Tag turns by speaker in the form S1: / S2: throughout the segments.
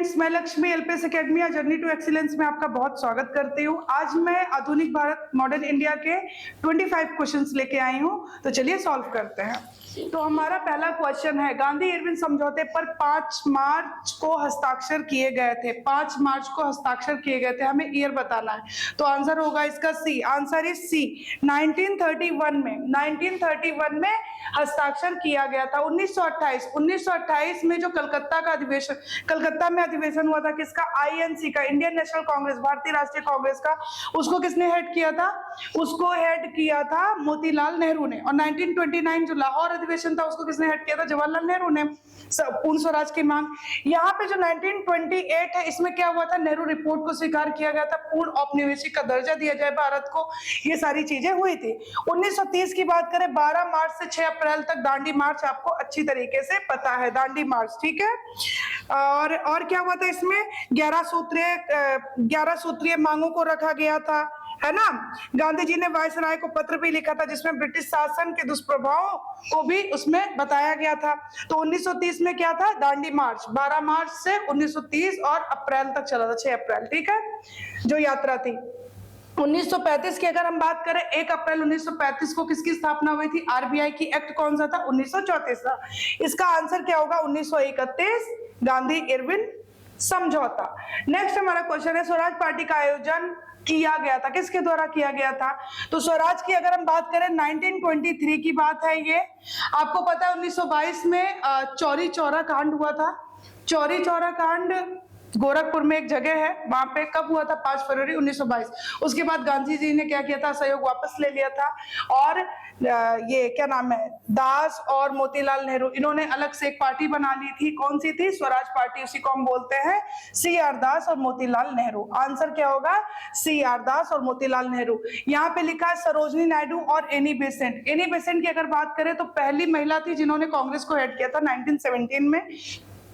S1: Friends, मैं Lakshmi LPS academy journey to excellence में आपका बहुत स्वागत करती हूँ। आज मैं आधुनिक भारत मॉडर्न इंडिया के 25 क्वेश्चंस लेके आई हूँ, तो चलिए सॉल्व करते हैं। तो हमारा पहला क्वेश्चन है, गांधी इरविन समझौते पर 5 मार्च को हस्ताक्षर किए गए थे। 5 मार्च को हस्ताक्षर किए गए थे, हमें ईयर बताना है। तो आंसर होगा इसका सी। आंसर इज सी। 1931 में हस्ताक्षर किया गया था। 1928 में जो कलकत्ता में अधिवेशन हुआ था, किसका? आईएनसी का, इंडियन नेशनल कांग्रेस, भारतीय राष्ट्रीय कांग्रेस का। उसको किसने हेड किया था? उसको हेड किया था मोतीलाल नेहरू ने। और 1929 जो लाहौर अधिवेशन था, उसको किसने हेड किया था? जवाहरलाल नेहरू ने। पूर्ण स्वराज की मांग। यहाँ पे जो 1928 है, इसमें क्या हुआ था? नेहरू रिपोर्ट को स्वीकार किया गया था, पूर्ण औपनिवेशिक का दर्जा दिया जाए भारत को, ये सारी चीजें हुई थी। 1930 की बात करें, 12 मार्च से 6 अप्रैल तक दांडी मार्च आपको अच्छी तरीके से पता है, दांडी मार्च, ठीक है। और क्या हुआ था इसमें? 11 सूत्रीय मांगों को रखा गया था, है ना। गांधी जी ने वायसराय को पत्र भी लिखा था, जिसमें ब्रिटिश शासन के दुष्प्रभाव को भी उसमें बताया गया था। तो 1930 में क्या था? दांडी मार्च। 12 मार्च से 1930 और अप्रैल तक चला था, 6 अप्रैल, ठीक है, जो यात्रा थी। 1935 की अगर हम बात करें, 1 अप्रैल 1935 को किसकी स्थापना हुई थी? आरबीआई की। एक्ट कौन सा था? 1934 था। इसका आंसर क्या होगा? 1931, गांधी इरविन समझौता। नेक्स्ट हमारा क्वेश्चन है, स्वराज पार्टी का आयोजन किया गया था, किसके द्वारा किया गया था? तो स्वराज की अगर हम बात करें, 1923 की बात है ये। आपको पता है 1922 में चौरी चौरा कांड हुआ था। चौरी चौरा कांड गोरखपुर में एक जगह है, वहां पे कब हुआ था? 5 फरवरी 1922। उसके बाद गांधी जी ने क्या किया था? सहयोग वापस ले लिया था। और ये क्या नाम है, दास और मोतीलाल नेहरू, इन्होंने अलग से एक पार्टी बना ली थी। कौन सी थी? स्वराज पार्टी। उसी को हम बोलते हैं सी आर दास और मोतीलाल नेहरू। आंसर क्या होगा? सी आर दास और मोतीलाल नेहरू। यहाँ पे लिखा है सरोजनी नायडू और एनी बेसेंट। एनी बेसेंट की अगर बात करें तो पहली महिला थी जिन्होंने कांग्रेस को हेड किया था 1917 में,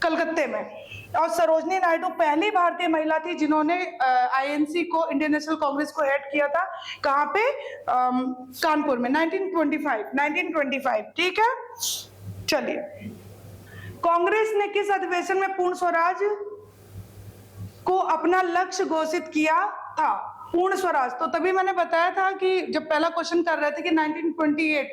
S1: कलकत्ते में। और सरोजनी नायडू पहली भारतीय महिला थी जिन्होंने आईएनसी को, इंडियन नेशनल कांग्रेस को हेड किया था। कहां पे? कानपुर में, 1925, ठीक है। चलिए, कांग्रेस ने किस अधिवेशन में पूर्ण स्वराज को अपना लक्ष्य घोषित किया था? पूर्ण स्वराज। तो तभी मैंने बताया था कि जब पहला क्वेश्चन कर रहे थे कि 1928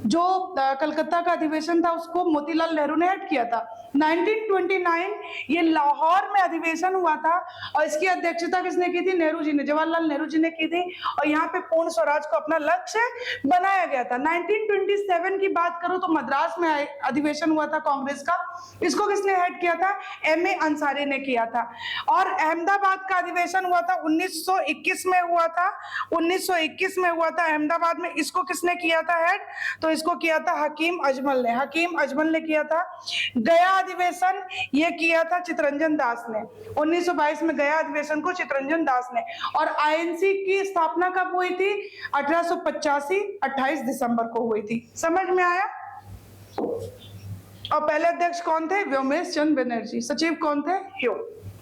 S1: जो कलकत्ता का अधिवेशन था, उसको मोतीलाल नेहरू ने हेड किया था। 1929 ये लाहौर में अधिवेशन हुआ था, और इसकी अध्यक्षता किसने की थी? नेहरू जी ने, जवाहरलाल नेहरू जी ने की थी। और यहाँ पे पूर्ण स्वराज को अपना लक्ष्य बनाया गया था। 1927 की बात करूं तो मद्रास में अधिवेशन हुआ था कांग्रेस का। इसको किसने हेड किया था? एम ए अंसारी ने किया था। और अहमदाबाद का अधिवेशन हुआ था 1921 में हुआ था। 1921 में हुआ था अहमदाबाद में। इसको किसने किया था हेड? तो इसको किया था हकीम अजमल ने। हकीम अजमल ने किया था। गया अधिवेशन ये किया था चितरंजन दास ने। 1922 में गया अधिवेशन को चितरंजन दास ने। और आईएनसी की स्थापना कब हुई थी? 1885, 28 दिसंबर को हुई थी। समझ में आया? और पहले अध्यक्ष कौन थे? व्योमेश चंद्र बनर्जी। सचिव कौन थे? ह्यू।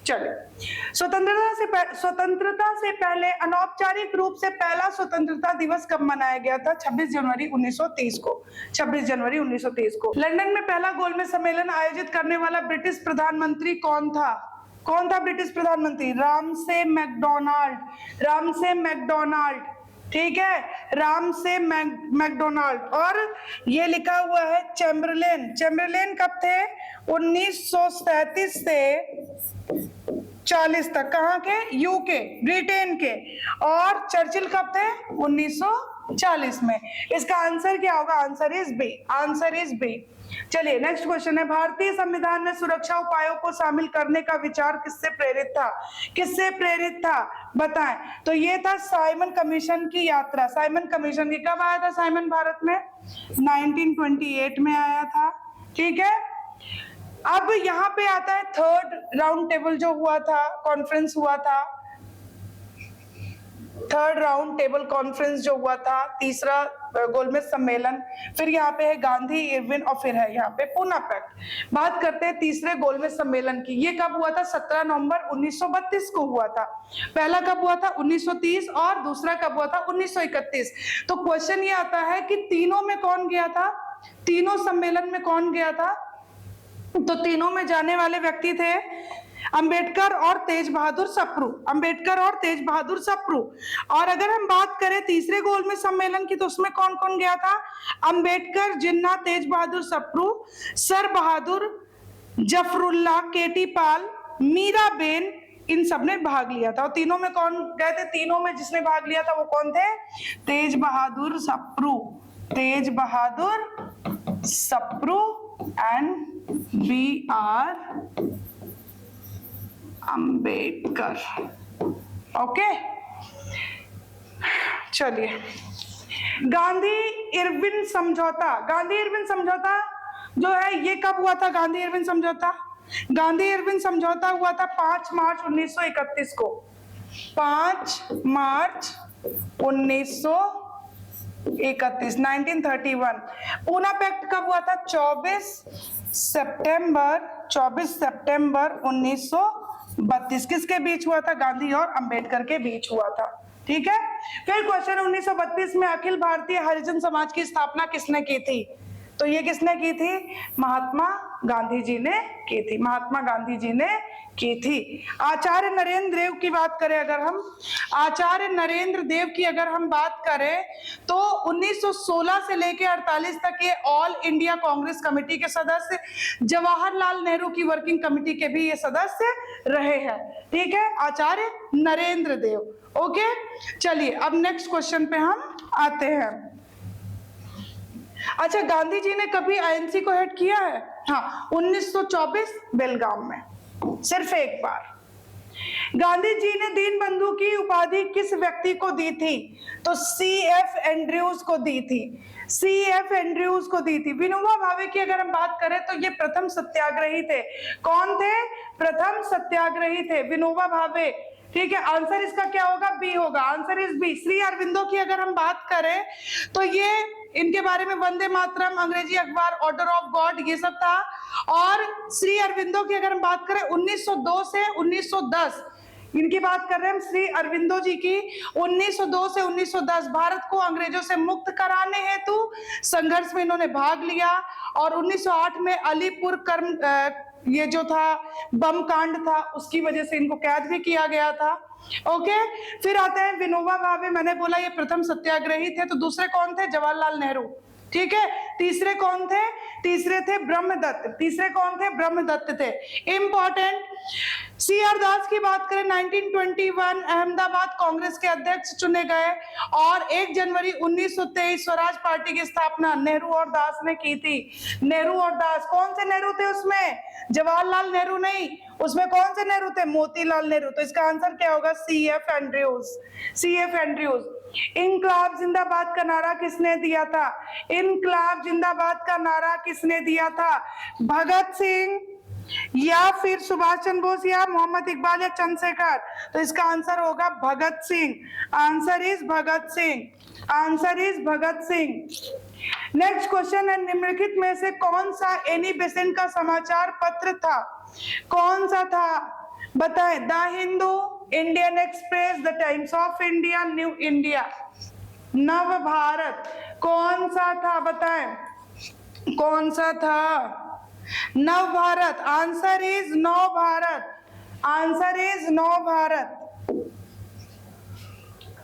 S1: चलिए, स्वतंत्रता से पहले अनौपचारिक रूप से पहला स्वतंत्रता दिवस कब मनाया गया था? 26 जनवरी 1930 को। 26 जनवरी 1930 को। लंदन में पहला गोलमेज सम्मेलन आयोजित करने वाला ब्रिटिश प्रधानमंत्री कौन था? कौन था ब्रिटिश प्रधानमंत्री? Ramsay McDonald. रामसे मैकडोनाल्ड, ठीक है, रामसे मैकडोनाल्ड। और ये लिखा हुआ है चैम्बरलेन। चैम्बरलेन कब थे? 1937 से 40 तक। कहाँ के? यूके, ब्रिटेन के। और चर्चिल कब थे? 1940 में। इसका आंसर क्या होगा? Answer is B. Answer is B. चलिए, नेक्स्ट क्वेश्चन है, भारतीय संविधान में सुरक्षा उपायों को शामिल करने का विचार किससे प्रेरित था? किससे प्रेरित था? बताएं। तो ये था साइमन कमीशन की यात्रा। साइमन कमीशन की कब आया था साइमन भारत में? 1928 में आया था, ठीक है। अब यहाँ पे आता है थर्ड राउंड टेबल जो हुआ था, कॉन्फ्रेंस हुआ था, थर्ड राउंड टेबल कॉन्फ्रेंस जो हुआ था, तीसरा गोलमेज सम्मेलन, फिर यहाँ पे है गांधी इरविन, और फिर है यहाँ पे पूना पैक्ट। बात करते हैं तीसरे गोलमेज सम्मेलन की। ये कब हुआ था? 17 नवंबर 1932 को हुआ था। पहला कब हुआ था? 1930। और दूसरा कब हुआ था? 1931। तो क्वेश्चन ये आता है कि तीनों में कौन गया था? तीनों सम्मेलन में कौन गया था? तो तीनों में जाने वाले व्यक्ति थे अंबेडकर और तेज बहादुर सप्रू, अंबेडकर और तेज बहादुर सप्रू। और अगर हम बात करें तीसरे गोलमेज सम्मेलन की, तो उसमें कौन कौन गया था? अंबेडकर, जिन्ना, तेज बहादुर सप्रू, सर बहादुर, जफरुल्लाह, केटी पाल, मीराबेन, इन सब ने भाग लिया था। और तीनों में कौन गए थे? तीनों में जिसने भाग लिया था वो कौन थे? Tej Bahadur Sapru, Tej Bahadur Sapru and B R Ambedkar. Okay, चलिए, गांधी इरविन समझौता, गांधी इरविन समझौता जो है ये कब हुआ था? गांधी इरविन समझौता, गांधी इरविन समझौता हुआ था 5 मार्च 1931 को, 5 मार्च 1931, 1931। पूना पैक्ट कब हुआ था? 24 सितंबर 1932। किसके बीच हुआ था? गांधी और अंबेडकर के बीच हुआ था। ठीक है, फिर क्वेश्चन 1932 में अखिल भारतीय हरिजन समाज की स्थापना किसने की थी? तो ये किसने की थी? महात्मा गांधी जी ने की थी, महात्मा गांधी जी ने की थी। आचार्य नरेंद्र देव की बात करें अगर हम, आचार्य नरेंद्र देव की अगर हम बात करें तो 1916 से लेकर 48 तक ये ऑल इंडिया कांग्रेस कमेटी के सदस्य, जवाहरलाल नेहरू की वर्किंग कमेटी के भी ये सदस्य रहे हैं। ठीक है, आचार्य नरेंद्र देव। ओके, चलिए अब नेक्स्ट क्वेश्चन पे हम आते हैं। अच्छा, गांधी जी ने कभी आईएनसी को हेड किया है? हाँ, 1924 बेलगाम में, सिर्फ एक बार। गांधी जी ने दीन बंधु की उपाधि किस व्यक्ति को दी थी? तो CF एंड्रयूज को दी थी, CF एंड्रयूज को दी थी। विनोबा भावे की अगर हम बात करें तो ये प्रथम सत्याग्रही थे। कौन थे? प्रथम सत्याग्रही थे विनोबा भावे। ठीक है, आंसर इसका क्या होगा? बी होगा, answer is B. Shri Aurobindo की अगर हम बात करें तो ये इनके बारे में वंदे मातरम, अंग्रेजी अखबार, ऑर्डर ऑफ गॉड, ये सब था। और श्री अरविंदो की अगर हम बात करें 1902 से 1910, इनकी बात कर रहे हैं हम श्री अरविंदो जी की, 1902 से 1910 भारत को अंग्रेजों से मुक्त कराने हेतु संघर्ष में इन्होंने भाग लिया। और 1908 में अलीपुर कर्म ये जो था बम कांड था, उसकी वजह से इनको कैद भी किया गया था। ओके, फिर आते हैं विनोबा भावे। मैंने बोला ये प्रथम सत्याग्रही थे, तो दूसरे कौन थे? जवाहरलाल नेहरू। ठीक है, तीसरे कौन थे? तीसरे थे ब्रह्मदत्त। तीसरे कौन थे? ब्रह्मदत्त थे। इंपॉर्टेंट, CR दास की बात करें 1921 अहमदाबाद कांग्रेस के अध्यक्ष चुने गए और 1 जनवरी 1923 स्वराज पार्टी की स्थापना नेहरू और दास ने की थी। नेहरू और दास, कौन से नेहरू थे उसमें? जवाहरलाल नेहरू नहीं, उसमें कौन से नेहरू थे? मोतीलाल नेहरू। तो इसका आंसर क्या होगा? CF Andrews, CF Andrews. इनकलाब जिंदाबाद का नारा किसने दिया था? इनकलाब जिंदाबाद का नारा किसने दिया था? भगत सिंह या फिर सुभाष चंद्र बोस या मोहम्मद इकबाल या चंद्रशेखर? तो इसका आंसर होगा Bhagat Singh. Answer is Bhagat Singh, answer is Bhagat Singh. Next question है, निम्नलिखित में से कौन सा एनी बेसेंट का समाचार पत्र था? कौन सा था? बताएं। The Hindu, Indian express, the times of India, new India, नव भारत, कौन सा था? बताएं, कौन सा था? नव भारत। आंसर इज नव भारत, आंसर इज नव भारत।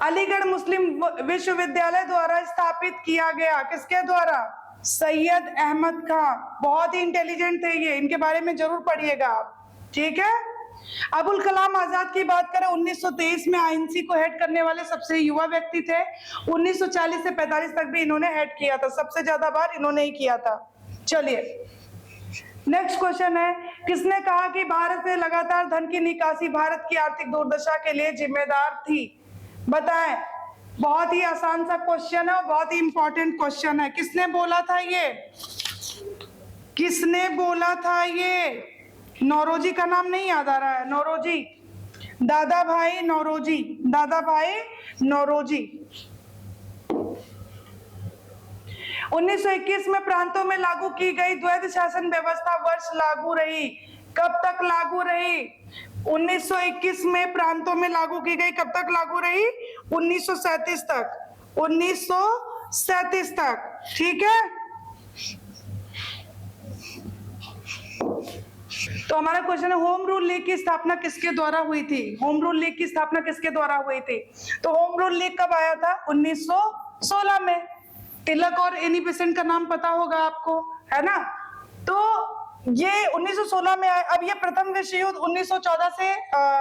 S1: अलीगढ़ मुस्लिम विश्वविद्यालय द्वारा स्थापित किया गया, किसके द्वारा? सैयद अहमद खान। बहुत ही इंटेलिजेंट थे ये, इनके बारे में जरूर पढ़िएगा आप। ठीक है, अबुल कलाम आजाद की बात करें 1923 में आईएनसी को हेड करने वाले सबसे युवा व्यक्ति थे। 1940 से 45 तक भी इन्होंने हेड किया था, सबसे ज्यादा बार इन्होंने ही किया था। चलिए नेक्स्ट क्वेश्चन है, किसने कहा कि भारत से लगातार धन की निकासी भारत की आर्थिक दुर्दशा के लिए जिम्मेदार थी? बताएं। बहुत ही आसान सा क्वेश्चन है और बहुत ही इंपॉर्टेंट क्वेश्चन है। किसने बोला था ये? किसने बोला था ये? नौरोजी का नाम नहीं याद आ रहा है। नौरोजी, दादा भाई नौरोजी, दादा भाई नौरोजी। 1921 में प्रांतों में लागू की गई द्वैध शासन व्यवस्था वर्ष लागू रही, कब तक लागू रही? 1921 में प्रांतों में लागू की गई, कब तक लागू रही? 1937 तक, 1937 तक। ठीक है, तो हमारा क्वेश्चन है होम रूल लीग की स्थापना किसके द्वारा हुई थी? होम रूल लीग की स्थापना किसके द्वारा हुई थी? तो होम रूल लीग कब आया था? 1916 में। तिलक और एनी बेसेंट का नाम पता होगा आपको, है ना? तो ये 1916 में आया। अब ये प्रथम विश्व युद्ध 1914 से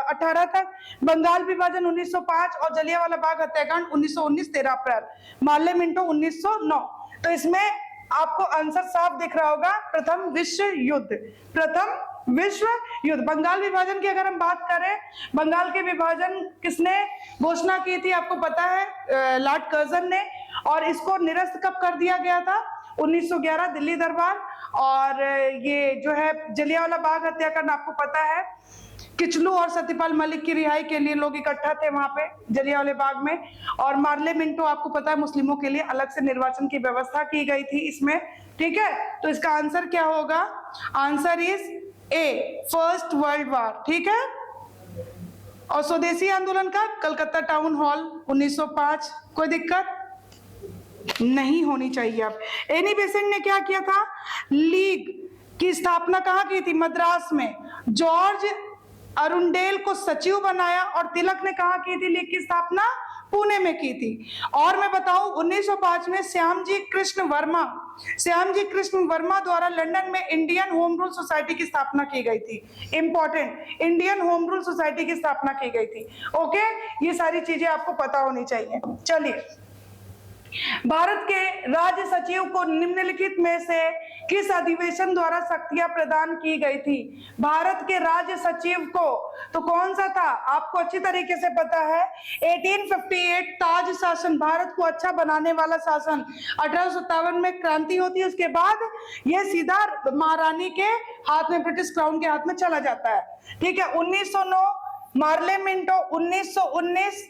S1: 18 तक, बंगाल विभाजन 1905 और जलियांवाला बाग हत्याकांड 1919 13 अप्रैल, मार्ले मिंटो 1909। तो इसमें आपको आंसर साफ दिख रहा होगा, प्रथम विश्व युद्ध, प्रथम विश्व युद्ध। बंगाल विभाजन की अगर हम बात करें, बंगाल के विभाजन किसने घोषणा की थी? आपको पता है, लॉर्ड कर्जन ने। और इसको निरस्त कब कर दिया गया था? 1911 दिल्ली दरबार। और ये जो है जलियांवाला बाग हत्याकांड आपको पता है, किचलू और सत्यपाल मलिक की रिहाई के लिए लोग इकट्ठा थे वहां पे जलियांवाला बाग में। और मार्ले मिंटो आपको पता है, मुस्लिमों के लिए अलग से निर्वाचन की व्यवस्था की गई थी इसमें, ठीक है? तो इसका आंसर क्या होगा? Answer is A, first world war, ठीक है? और स्वदेशी आंदोलन का कलकत्ता टाउन हॉल 1905, कोई दिक्कत नहीं होनी चाहिए। अब एनी बेसेंट ने क्या किया था? लीग की स्थापना कहाँ की थी? मद्रास में। जॉर्ज अरुंडेल को सचिव बनाया। और तिलक ने कहाँ की थी लीग की स्थापना? पुणे में की थी। और मैं बताऊं 1905 में श्यामजी कृष्ण वर्मा द्वारा लंदन में इंडियन होम रूल सोसाइटी की स्थापना की गई थी। Important, Indian home rule society की स्थापना की गई थी। ओके, ये सारी चीजें आपको पता होनी चाहिए। चलिए, भारत के राज्य सचिव को निम्नलिखित में से किस अधिवेशन द्वारा शक्तियां प्रदान की गई थी? भारत के राज्य सचिव को तो कौन सा था? आपको अच्छी तरीके से पता है, 1858 ताज शासन, भारत को अच्छा बनाने वाला शासन। 1857 में क्रांति होती है, उसके बाद यह सीधा महारानी के हाथ में, ब्रिटिश क्राउन के हाथ में चला जाता है, ठीक है? 1909 मार्ले मिंटो, 1919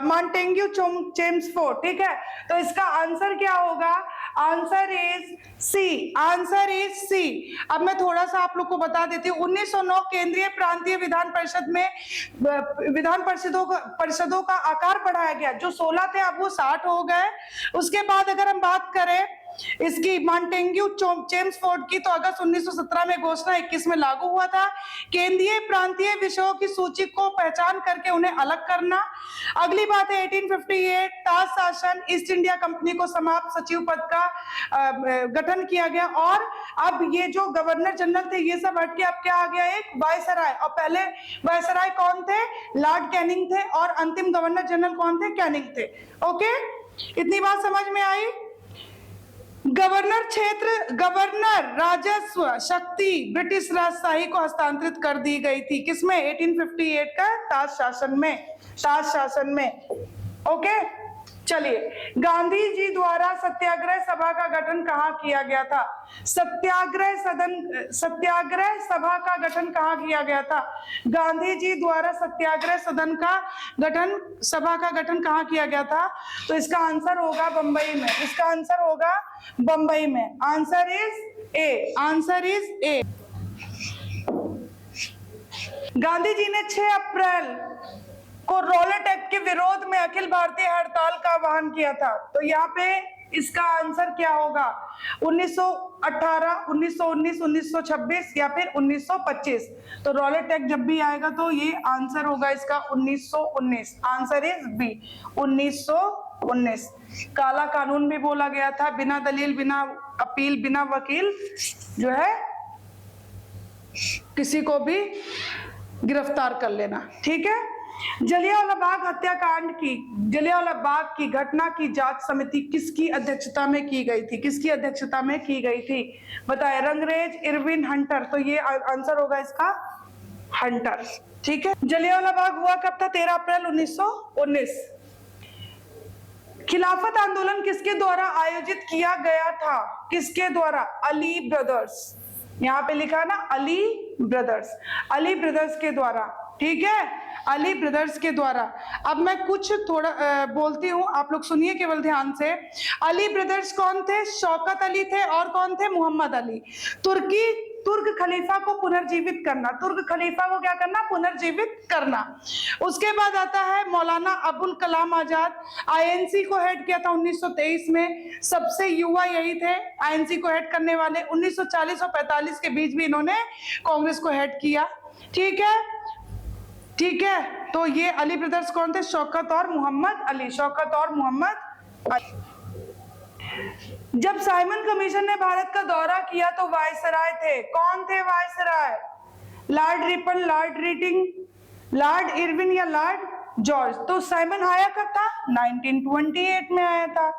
S1: मॉन्टेग्यू चेम्सफोर्ड, ठीक है? तो इसका आंसर क्या होगा? Answer is C, answer is C. अब मैं थोड़ा सा आप लोग को बता देती हूँ। 1909 केंद्रीय प्रांतीय विधान परिषद में विधान परिषदों का आकार बढ़ाया गया। जो 16 थे अब वो 60 हो गए। उसके बाद अगर हम बात करें इसकी मॉन्टेग्यू चेम्सफोर्ड की, तो अगस्त 1917 में घोषणा 21 में लागू हुआ था। केंद्रीय प्रांतीय विषयों की सूची को पहचान करके उन्हें अलग करना। अगली बात है 1858 ताज शासन, ईस्ट इंडिया कंपनी को समाप्त, सचिव पद का गठन किया गया। और अब ये जो गवर्नर जनरल थे ये सब हट के अब क्या आ गया? एक वायसराय। और पहले वायसराय कौन थे? लॉर्ड कैनिंग थे। और अंतिम गवर्नर जनरल कौन थे? कैनिंग थे। ओके, इतनी बात समझ में आई? गवर्नर क्षेत्र, गवर्नर राजस्व शक्ति ब्रिटिश राजशाही को हस्तांतरित कर दी गई थी। किसमें? 1858 का ताज शासन में, ताज शासन में। ओके, चलिए, गांधी जी द्वारा सत्याग्रह सभा का गठन कहाँ किया गया था? सत्याग्रह सभा का गठन कहाँ किया गया था? गांधी जी द्वारा सत्याग्रह सभा का गठन कहाँ किया गया था? तो इसका आंसर होगा बंबई में। इसका आंसर होगा बंबई में। Answer is A, answer is A. Gandhi ji ने 6 अप्रैल को रॉलेट एक्ट के विरोध में अखिल भारतीय हड़ताल का आह्वान किया था। तो यहाँ पे इसका आंसर क्या होगा? 1918, 1919, 1926 या फिर 1925? तो रॉलेट एक्ट जब भी आएगा तो ये आंसर होगा इसका 1919। Answer is B, 1919। काला कानून भी बोला गया था, बिना दलील, बिना अपील, बिना वकील जो है किसी को भी गिरफ्तार कर लेना, ठीक है? जलियांवाला बाग हत्याकांड की, जलियांवाला बाग की घटना की जांच समिति किसकी अध्यक्षता में की गई थी? किसकी अध्यक्षता में की गई थी? बताए, रंगरेज, इरविन, हंटर। तो ये आंसर होगा इसका हंटर, ठीक है? जलियांवाला बाग हुआ कब था? 13 अप्रैल 1919। खिलाफत आंदोलन किसके द्वारा आयोजित किया गया था? किसके द्वारा? अली ब्रदर्स। यहाँ पे लिखा ना अली ब्रदर्स, अली ब्रदर्स के द्वारा, ठीक है? अली ब्रदर्स के द्वारा। अब मैं कुछ थोड़ा बोलती हूँ, आप लोग सुनिए केवल ध्यान से। अली ब्रदर्स कौन थे? शौकत अली थे और कौन थे? मोहम्मद अली। तुर्की तुर्क खलीफा को पुनर्जीवित करना, तुर्क खलीफा को क्या करना, पुनर्जीवित करना। उसके बाद आता है मौलाना अबुल कलाम आजाद, आईएनसी को हेड किया था 1923 में, सबसे युवा यही थे आईएनसी को हेड करने वाले। 1940 और 45 के बीच भी इन्होंने कांग्रेस को हेड किया। ठीक है, ठीक है। तो ये अली ब्रदर्स कौन थे, शौकत और मोहम्मद अली, शौकत और मोहम्मद अली। जब साइमन कमीशन ने भारत का दौरा किया तो वायसराय थे, कौन थे viceroy, Lord Ripon, Lord reading, Lord Irwin या लॉर्ड जॉर्ज। तो साइमन आया कब था, 1928 में आया था।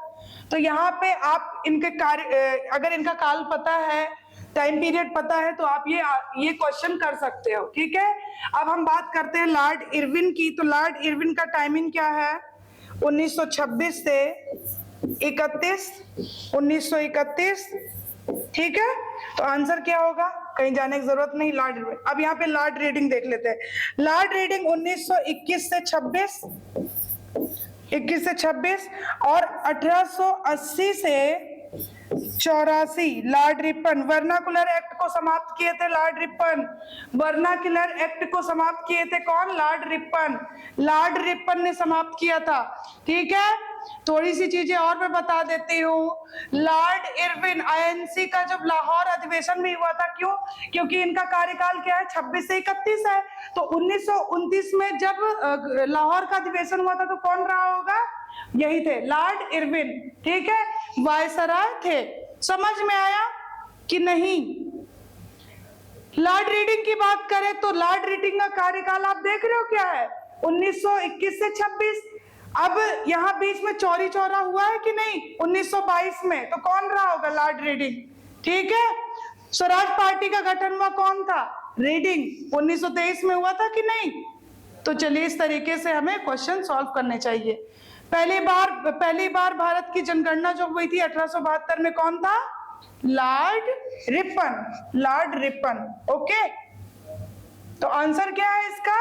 S1: तो यहाँ पे आप इनके कार्य, अगर इनका काल पता है, टाइम पीरियड पता है, तो आप ये क्वेश्चन कर सकते हो। ठीक है, अब हम बात करते हैं लॉर्ड इरविन की। तो लॉर्ड इरविन का टाइमिंग क्या है, 1926 से 31, 1931। ठीक है, तो आंसर क्या होगा, कहीं जाने की जरूरत नहीं, लॉर्ड इरविन। अब यहाँ पे लॉर्ड रीडिंग देख लेते हैं। लॉर्ड रीडिंग 1921 से 26, 21 से 26, और 1880 से 84 लॉर्ड रिपन वर्नाकुलर एक्ट को समाप्त किए थे। लॉर्ड रिपन वर्नाकुलर एक्ट को समाप्त किए थे, कौन, लॉर्ड रिपन, लॉर्ड रिपन ने समाप्त किया था। ठीक है, थोड़ी सी चीजें और मैं बता देती हूँ। लॉर्ड इरविन, आईएनसी का जब लाहौर अधिवेशन भी हुआ था, क्यों, क्योंकि इनका कार्यकाल क्या है, 26 से 31 है। तो 1929 में जब लाहौर का अधिवेशन हुआ था तो कौन रहा होगा, यही थे लॉर्ड इरविन। ठीक है, वायसराय थे। समझ में आया कि नहीं। लॉर्ड रीडिंग की बात करें तो लॉर्ड रीडिंग का कार्यकाल आप देख रहे हो क्या है, 1921 से 26। अब यहाँ बीच में चौरी चौरा हुआ है कि नहीं, 1922 में, तो कौन रहा होगा, लॉर्ड रीडिंग। ठीक है, स्वराज पार्टी का गठन हुआ कौन था, रीडिंग, 1923 में हुआ था कि नहीं। तो चलिए इस तरीके से हमें क्वेश्चन सॉल्व करने चाहिए। पहली बार भारत की जनगणना जो हुई थी 1872 में, कौन था, Lord Ripon, Lord Ripon. Okay, तो आंसर क्या है इसका,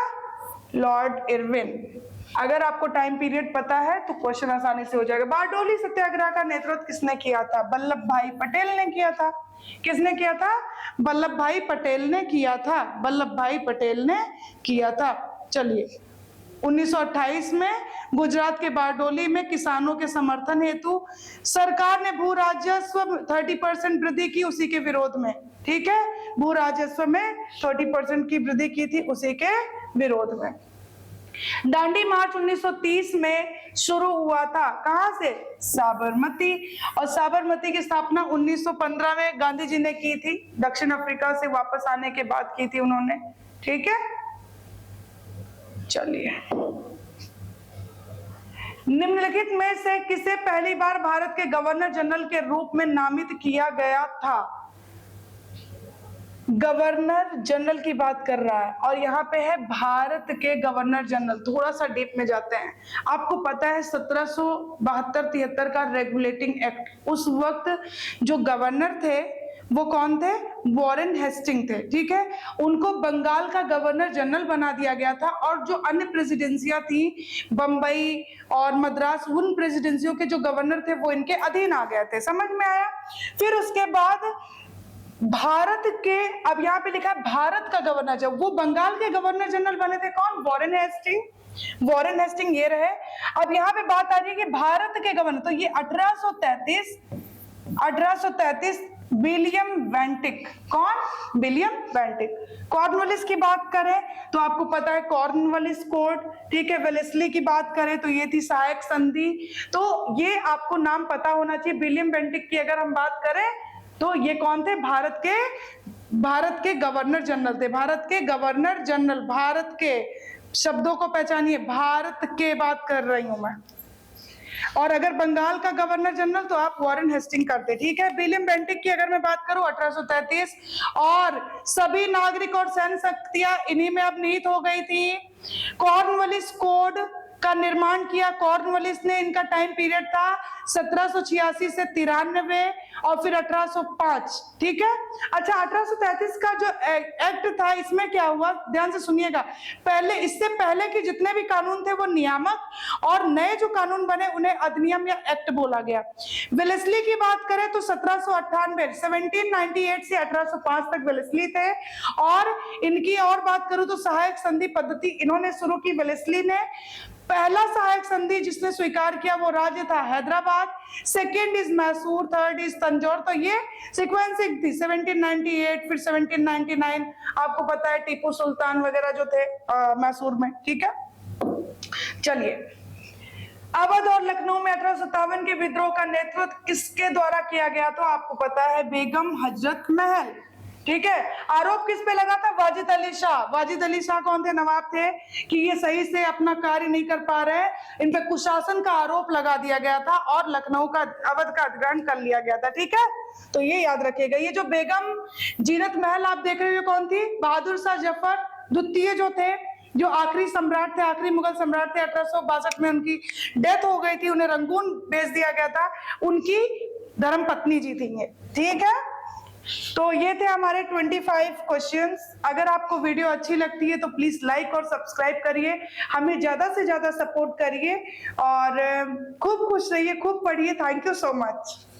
S1: लॉर्ड इरविन। अगर आपको टाइम पीरियड पता है तो क्वेश्चन आसानी से हो जाएगा। बारडोली सत्याग्रह का नेतृत्व किसने किया था, वल्लभ भाई पटेल ने किया था। किसने किया था, वल्लभ भाई पटेल ने किया था, वल्लभ भाई पटेल ने किया था। चलिए, 1928 में गुजरात के बारडोली में किसानों के समर्थन हेतु सरकार ने भू राजस्व 30% वृद्धि की, उसी के विरोध में। ठीक है, भू राजस्व में 30% की वृद्धि की थी, उसी के विरोध में। दांडी मार्च 1930 में शुरू हुआ था, कहां से, साबरमती। और साबरमती की स्थापना 1915 में गांधी जी ने की थी, दक्षिण अफ्रीका से वापस आने के बाद की थी उन्होंने। ठीक है, चलिए, निम्नलिखित में से किसे पहली बार भारत के गवर्नर जनरल के रूप में नामित किया गया था। गवर्नर जनरल की बात कर रहा है, और यहाँ पे है भारत के गवर्नर जनरल। थोड़ा सा डीप में जाते हैं। आपको पता है 1772-73 का रेगुलेटिंग एक्ट, उस वक्त जो गवर्नर थे वो कौन थे, वॉरेन हेस्टिंग थे। ठीक है, उनको बंगाल का गवर्नर जनरल बना दिया गया था, और जो अन्य प्रेसिडेंसियां थी, बंबई और मद्रास, उन प्रेसिडेंसियों के जो गवर्नर थे वो इनके अधीन आ गए थे। समझ में आया। फिर उसके बाद भारत के, अब यहाँ पे लिखा है भारत का गवर्नर, जब वो बंगाल के गवर्नर जनरल बने थे, कौन, वॉरेन हेस्टिंग, वॉरेन हेस्टिंग ये रहे। अब यहाँ पे बात आ रही है कि भारत के गवर्नर, तो ये 1833 विलियम बेंटिक, कौन, विलियम बेंटिक। कॉर्नवालिस की बात करें तो आपको पता है कॉर्नवालिस कोड। ठीक है, वेलेस्ली की बात करें तो ये थी सहायक संधि। तो ये आपको नाम पता होना चाहिए। विलियम बेंटिक की अगर हम बात करें तो ये कौन थे, भारत के गवर्नर जनरल थे, भारत के गवर्नर जनरल। भारत के शब्दों को पहचानिए, भारत के बात कर रही हूं मैं। और अगर बंगाल का गवर्नर जनरल तो आप वॉरेन हेस्टिंग करते। ठीक है, विलियम बेंटिक की अगर मैं बात करूं 1833, और सभी नागरिक और सैन्य शक्तियां इन्हीं में अब निहित हो गई थी। कॉर्नवालिस कोड का निर्माण किया कॉर्नवालिस ने, इनका टाइम पीरियड था 1786 से 93, और फिर 1805, ठीक है। अच्छा, 1833 का जो एक्ट था, इसमें क्या हुआ, ध्यान से सुनिएगा। पहले, इससे पहले के जितने भी कानून थे वो नियामक, और नए जो कानून बने उन्हें अधिनियम या एक्ट बोला गया। वेलेस्ली की बात करें तो 1798 से 1805 तक वेलेस्ली थे। और इनकी और बात करूं तो सहायक संधि पद्धति इन्होंने शुरू की, वेलेस्ली ने। पहला सहायक संधि जिसने स्वीकार किया वो राज्य था Hyderabad, second is Mysore, third is Tanjore. तो ये सीक्वेंसिंग थी। 1798, फिर 1799, आपको पता है टीपू सुल्तान वगैरह जो थे मैसूर में, ठीक है। चलिए, अवध और लखनऊ में 1857 के विद्रोह का नेतृत्व किसके द्वारा किया गया? तो आपको पता है बेगम हजरत महल, ठीक है। आरोप किस पे लगा था? वाजिद अली शाह। वाजिद अली शाह कौन थे? नवाब थे, कि ये सही से अपना कार्य नहीं कर पा रहे हैं, इन पे कुशासन का आरोप लगा दिया गया था और लखनऊ का, अवध का अधिग्रहण कर लिया गया था, ठीक है। तो ये याद रखिएगा। ये जो बेगम जीनत महल आप देख रहे हो कौन थी? बहादुर शाह जफर द्वितीय जो थे, जो आखिरी सम्राट थे, आखिरी मुगल सम्राट थे। 1862 में उनकी डेथ हो गई थी, उन्हें रंगून भेज दिया गया था। उनकी धर्म पत्नी जी थी ये, ठीक है। तो ये थे हमारे 25 क्वेश्चंस। अगर आपको वीडियो अच्छी लगती है तो प्लीज लाइक और सब्सक्राइब करिए, हमें ज्यादा से ज्यादा सपोर्ट करिए और खूब खुश रहिए, खूब पढ़िए। Thank you so much.